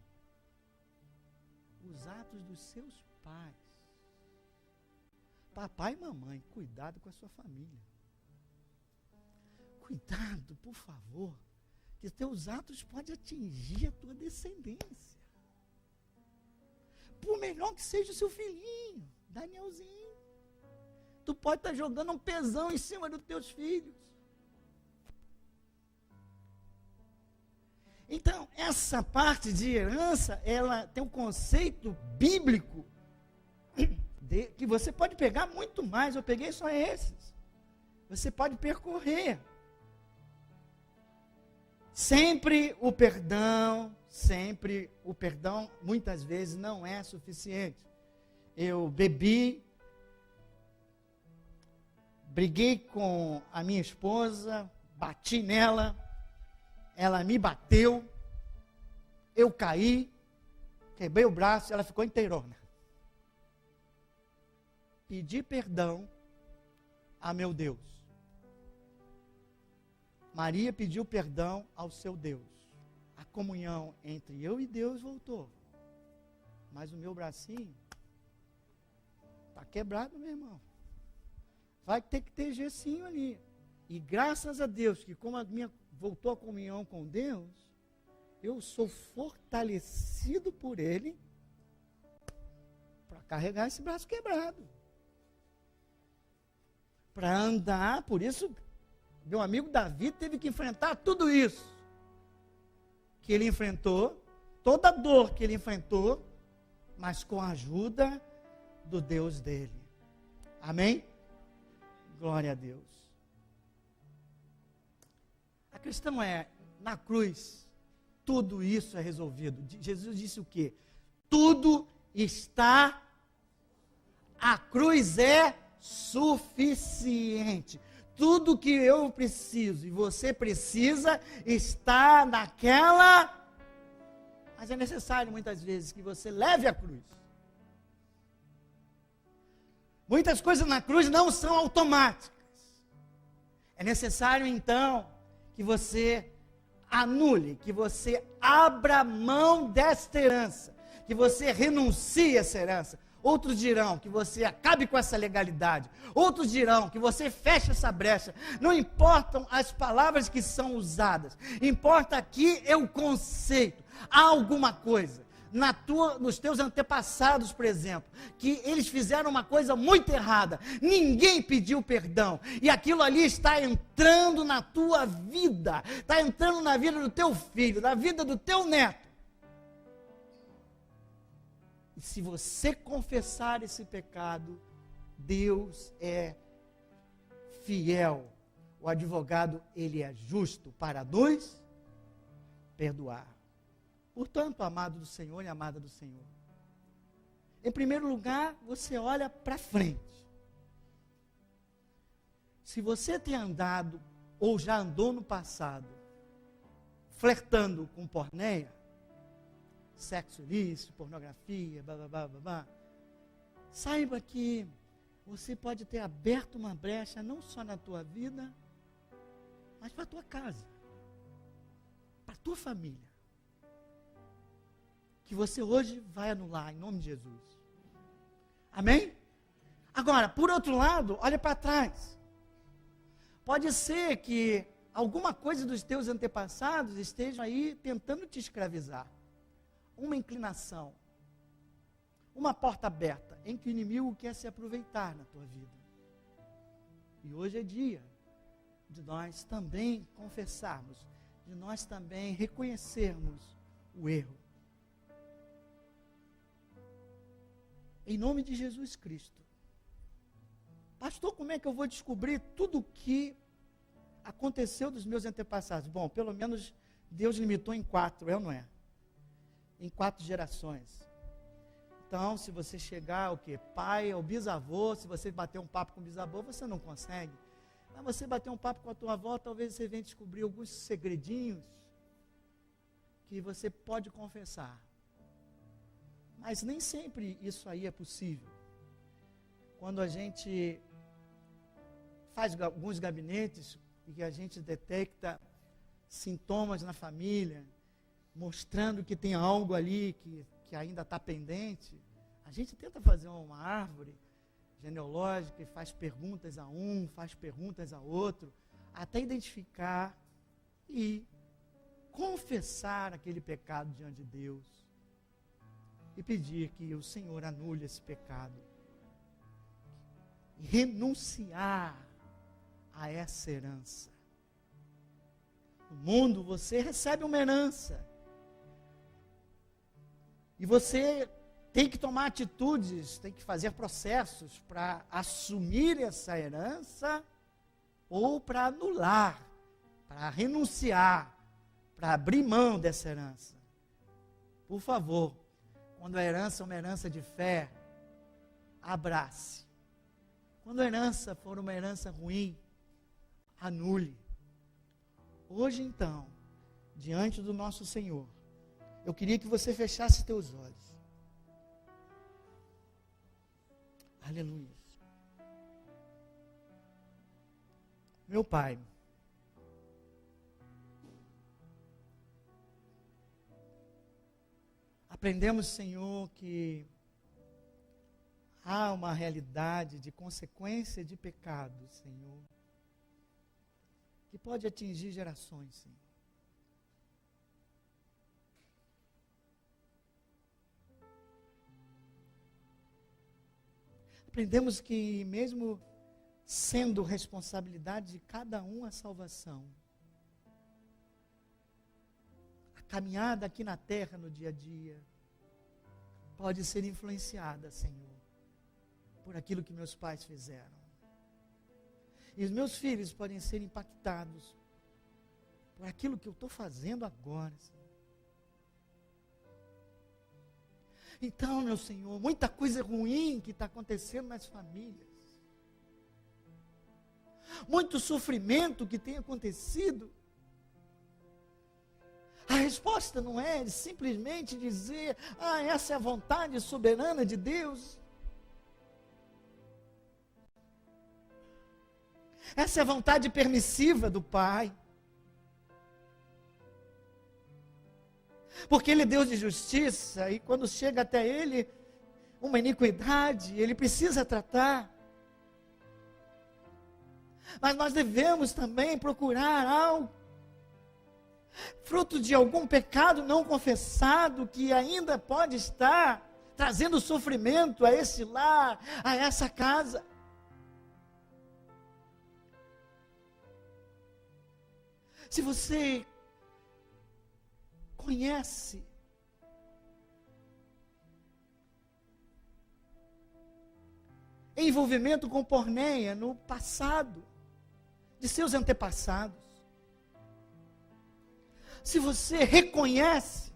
Os atos dos seus pais. Papai e mamãe, cuidado com a sua família. Cuidado, por favor, que teus atos podem atingir a tua descendência. Por melhor que seja o seu filhinho, Danielzinho. Tu pode estar jogando um pesão em cima dos teus filhos. Então, essa parte de herança, ela tem um conceito bíblico que você pode pegar muito mais. Eu peguei só esses. Você pode percorrer. Sempre o perdão, muitas vezes não é suficiente. Eu bebi, briguei com a minha esposa, bati nela, ela me bateu, eu caí, quebrei o braço, ela ficou inteirona. Pedi perdão a meu Deus. Maria pediu perdão ao seu Deus. A comunhão entre eu e Deus voltou. Mas o meu bracinho está quebrado, meu irmão. Vai ter que ter gessinho ali. E graças a Deus, que como a minha voltou a comunhão com Deus, eu sou fortalecido por Ele para carregar esse braço quebrado. Para andar, por isso, meu amigo Davi teve que enfrentar tudo isso que ele enfrentou, toda a dor que ele enfrentou, mas com a ajuda do Deus dele. Amém? Glória a Deus. A questão é, na cruz, tudo isso é resolvido. Jesus disse o quê? Tudo está, a cruz é suficiente. Tudo que eu preciso e você precisa está naquela, mas é necessário muitas vezes que você leve a cruz. Muitas coisas na cruz não são automáticas. É necessário então que você anule, que você abra mão desta herança, que você renuncie a essa herança. Outros dirão que você acabe com essa legalidade. Outros dirão que você feche essa brecha. Não importam as palavras que são usadas. Importa aqui é o conceito. Há alguma coisa nos teus antepassados, por exemplo, que eles fizeram uma coisa muito errada. Ninguém pediu perdão. E aquilo ali está entrando na tua vida. Está entrando na vida do teu filho, na vida do teu neto. E se você confessar esse pecado, Deus é fiel. O advogado, ele é justo para nos perdoar. Portanto, amado do Senhor e amada do Senhor, em primeiro lugar, você olha para frente. Se você tem andado, ou já andou no passado, flertando com porneia, sexo ilícito, pornografia, blá, saiba que você pode ter aberto uma brecha não só na tua vida, mas para a tua casa, para a tua família, que você hoje vai anular, em nome de Jesus. Amém? Agora, por outro lado, olha para trás. Pode ser que alguma coisa dos teus antepassados esteja aí tentando te escravizar. Uma inclinação, uma porta aberta, em que o inimigo quer se aproveitar na tua vida. E hoje é dia de nós também confessarmos, de nós também reconhecermos o erro. Em nome de Jesus Cristo. Pastor, como é que eu vou descobrir tudo o que aconteceu dos meus antepassados? Bom, pelo menos Deus limitou em 4, é ou não é? Em 4 gerações. Então, se você chegar ao quê? Pai ou bisavô, se você bater um papo com o bisavô, você não consegue. Mas você bater um papo com a tua avó, talvez você venha descobrir alguns segredinhos que você pode confessar. Mas nem sempre isso aí é possível. Quando a gente faz alguns gabinetes e que a gente detecta sintomas na família, mostrando que tem algo ali que ainda está pendente, a gente tenta fazer uma árvore genealógica e faz perguntas a um, faz perguntas a outro, até identificar e confessar aquele pecado diante de Deus e pedir que o Senhor anule esse pecado e renunciar a essa herança. No mundo você recebe uma herança e você tem que tomar atitudes, tem que fazer processos para assumir essa herança ou para anular, para renunciar, para abrir mão dessa herança. Por favor, quando a herança é uma herança de fé, abrace. Quando a herança for uma herança ruim, anule. Hoje então, diante do nosso Senhor, eu queria que você fechasse teus olhos. Aleluia. Meu Pai, aprendemos, Senhor, que há uma realidade de consequência de pecado, Senhor, que pode atingir gerações, Senhor. Aprendemos que mesmo sendo responsabilidade de cada um a salvação, a caminhada aqui na terra no dia a dia pode ser influenciada, Senhor, por aquilo que meus pais fizeram. E os meus filhos podem ser impactados por aquilo que eu estou fazendo agora, Senhor. Então, meu Senhor, muita coisa ruim que está acontecendo nas famílias. Muito sofrimento que tem acontecido. A resposta não é simplesmente dizer, essa é a vontade soberana de Deus. Essa é a vontade permissiva do Pai. Porque Ele é Deus de justiça, e quando chega até Ele uma iniquidade, Ele precisa tratar. Mas nós devemos também procurar algo, fruto de algum pecado não confessado, que ainda pode estar trazendo sofrimento a esse lar, a essa casa. Se você conhece envolvimento com porneia no passado, de seus antepassados, se você reconhece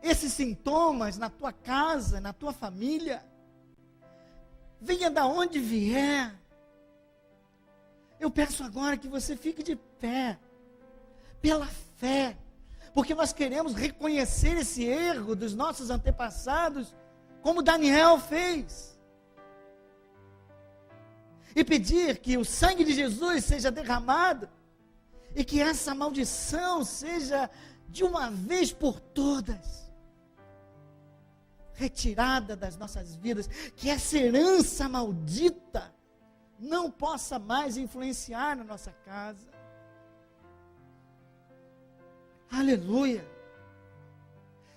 esses sintomas na tua casa, na tua família, venha da onde vier, eu peço agora que você fique de pé, pela fé, porque nós queremos reconhecer esse erro dos nossos antepassados, como Daniel fez, e pedir que o sangue de Jesus seja derramado, e que essa maldição seja de uma vez por todas retirada das nossas vidas, que essa herança maldita não possa mais influenciar na nossa casa. Aleluia.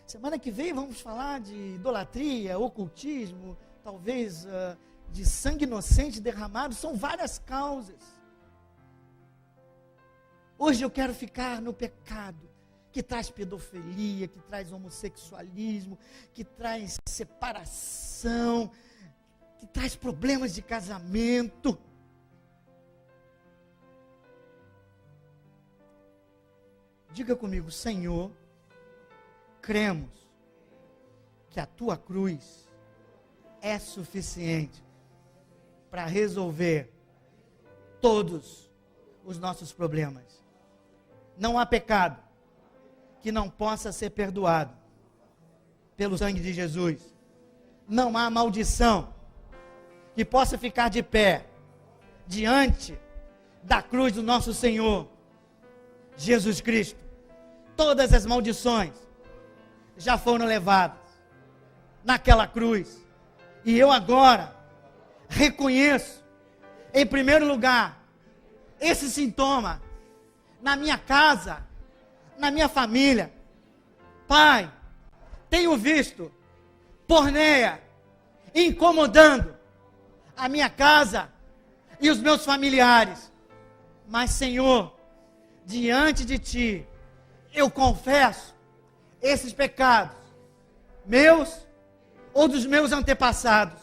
Semana que vem vamos falar de idolatria, ocultismo, talvez de sangue inocente derramado. São várias causas. Hoje eu quero ficar no pecado que traz pedofilia, que traz homossexualismo, que traz separação, que traz problemas de casamento. Diga comigo: Senhor, cremos que a tua cruz é suficiente para resolver todos os nossos problemas. Não há pecado que não possa ser perdoado pelo sangue de Jesus. Não há maldição que possa ficar de pé diante da cruz do nosso Senhor Jesus Cristo. Todas as maldições já foram levadas naquela cruz. E eu agora reconheço, em primeiro lugar, esse sintoma na minha casa, na minha família. Pai, tenho visto porneia incomodando a minha casa e os meus familiares. Mas, Senhor, diante de Ti, eu confesso esses pecados, meus ou dos meus antepassados.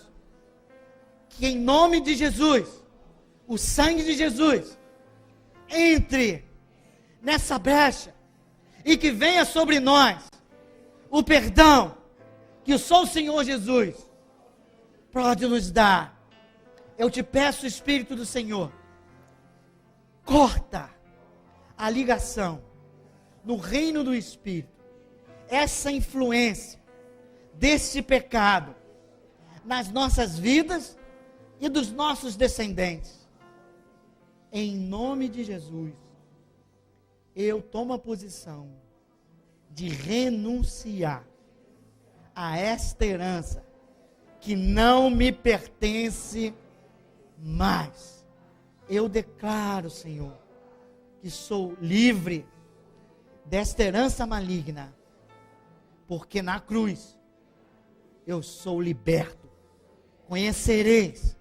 Que em nome de Jesus, o sangue de Jesus, entre nessa brecha e que venha sobre nós o perdão que só o Senhor Jesus pode nos dar. Eu te peço, Espírito do Senhor, corta a ligação no reino do Espírito, essa influência desse pecado nas nossas vidas e dos nossos descendentes. Em nome de Jesus, eu tomo a posição de renunciar a esta herança que não me pertence mais. Eu declaro, Senhor, que sou livre desta herança maligna, porque na cruz eu sou liberto. Conhecereis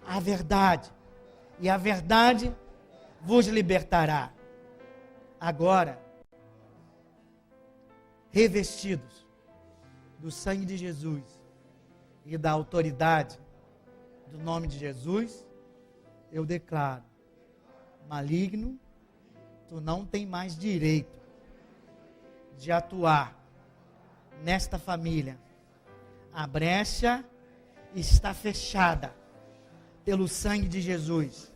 a verdade, e a verdade vos libertará. Agora, revestidos do sangue de Jesus e da autoridade do nome de Jesus, eu declaro: maligno, tu não tem mais direito de atuar nesta família. A brecha está fechada pelo sangue de Jesus.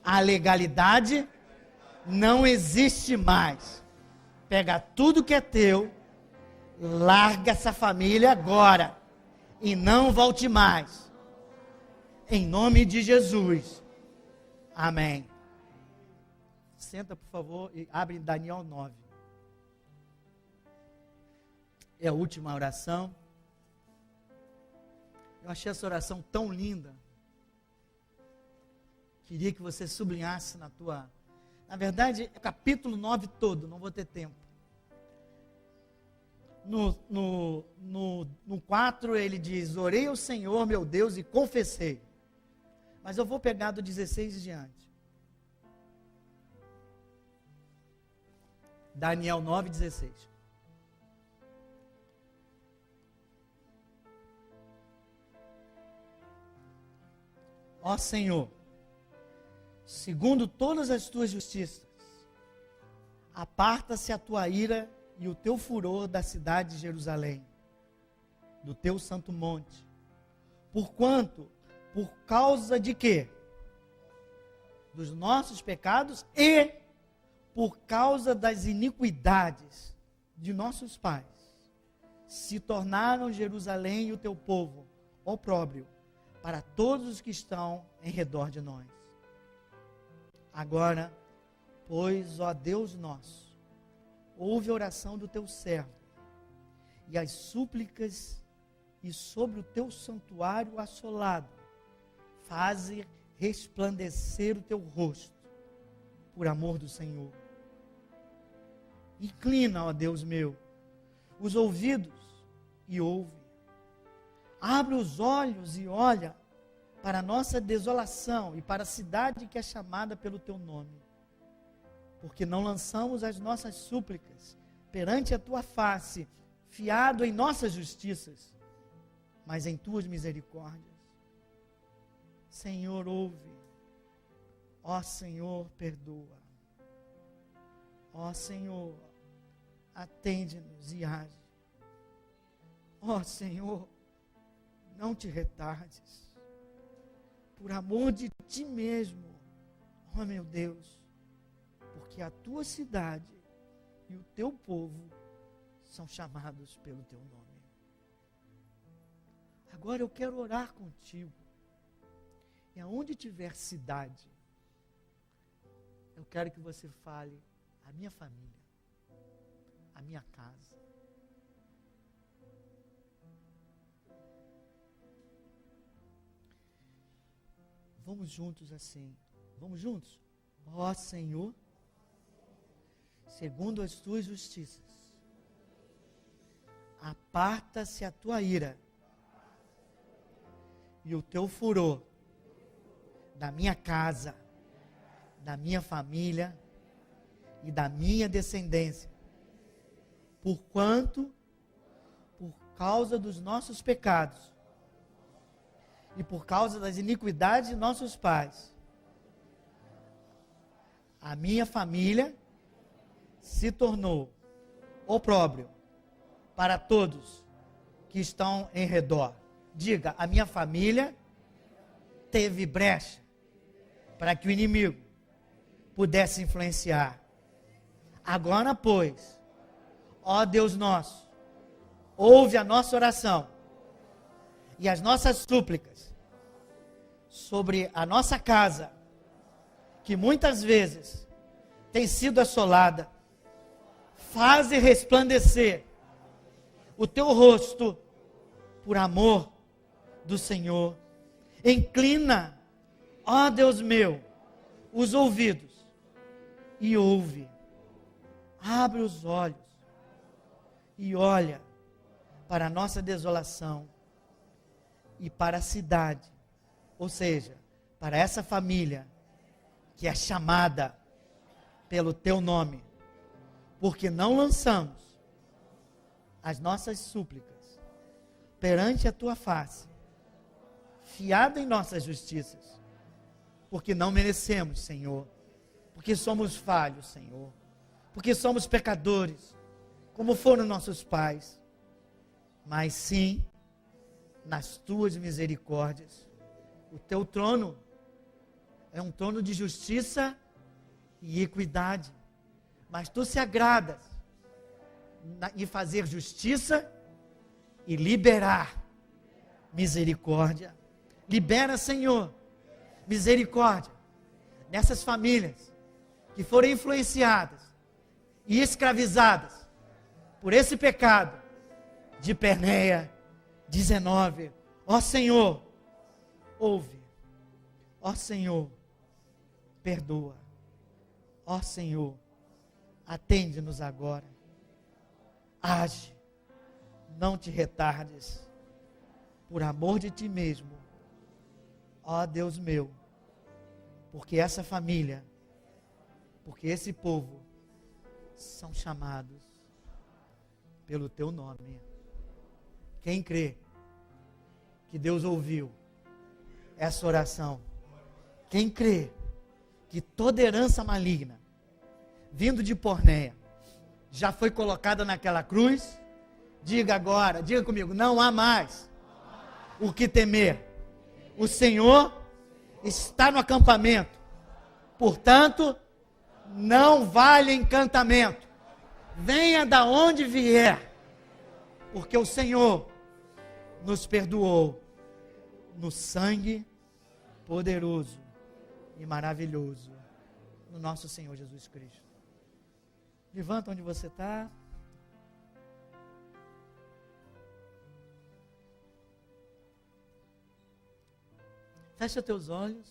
A legalidade não existe mais. Pega tudo que é teu, larga essa família agora e não volte mais. Em nome de Jesus. Amém. Senta, por favor, e abre Daniel 9. É a última oração. Eu achei essa oração tão linda. Queria que você sublinhasse na tua... Na verdade, é o capítulo 9 todo, não vou ter tempo. No 4 ele diz: orei ao Senhor meu Deus e confessei. Mas eu vou pegar do 16 em diante. Daniel 9, 16. Ó Senhor, segundo todas as tuas justiças, aparta-se a tua ira e o teu furor da cidade de Jerusalém, do teu santo monte. Porquanto, por causa de quê? Dos nossos pecados e por causa das iniquidades de nossos pais, se tornaram Jerusalém e o teu povo opróbrio para todos os que estão em redor de nós. Agora, pois, ó Deus nosso, ouve a oração do teu servo e as súplicas, e sobre o teu santuário assolado faze resplandecer o teu rosto, por amor do Senhor. Inclina, ó Deus meu, os ouvidos e ouve. Abre os olhos e olha para a nossa desolação e para a cidade que é chamada pelo teu nome. Porque não lançamos as nossas súplicas perante a tua face, fiado em nossas justiças, mas em tuas misericórdias. Senhor, ouve. Ó Senhor, perdoa. Ó Senhor, atende-nos e age. Ó Senhor, não te retardes. Por amor de ti mesmo, ó meu Deus, porque a tua cidade e o teu povo são chamados pelo teu nome. Agora eu quero orar contigo. E aonde tiver cidade, eu quero que você fale a minha família, a minha casa. Vamos juntos assim. Vamos juntos? Ó Senhor, segundo as tuas justiças, aparta-se a tua ira e o teu furor da minha casa, da minha família e da minha descendência, porquanto, por causa dos nossos pecados e por causa das iniquidades de nossos pais, a minha família se tornou opróbrio para todos que estão em redor. Diga, a minha família teve brecha para que o inimigo pudesse influenciar. Agora, pois, ó Deus nosso, ouve a nossa oração e as nossas súplicas sobre a nossa casa, que muitas vezes tem sido assolada. Faze resplandecer o teu rosto por amor do Senhor. Inclina, ó Deus meu, os ouvidos e ouve. Abre os olhos e olha para a nossa desolação e para a cidade, ou seja, para essa família que é chamada pelo teu nome, porque não lançamos as nossas súplicas perante a tua face, fiado em nossas justiças, porque não merecemos, Senhor, porque somos falhos, Senhor, porque somos pecadores, como foram nossos pais, mas sim, nas tuas misericórdias, o teu trono é um trono de justiça e equidade, mas tu se agradas em fazer justiça e liberar misericórdia. Libera, Senhor, misericórdia nessas famílias que foram influenciadas e escravizadas por esse pecado de Perneia 19. Ó Senhor, ouve. Ó Senhor, perdoa. Ó Senhor, atende-nos agora. Age, não te retardes, por amor de ti mesmo, ó Deus meu, porque essa família, porque esse povo são chamados pelo teu nome. Quem crê que Deus ouviu essa oração? Quem crê que toda herança maligna vindo de Porneia já foi colocada naquela cruz. Diga agora, diga comigo, não há mais o que temer. O Senhor está no acampamento. Portanto, não vale encantamento. Venha da onde vier, porque o Senhor nos perdoou no sangue poderoso e maravilhoso do nosso Senhor Jesus Cristo. Levanta onde você está. Fecha teus olhos.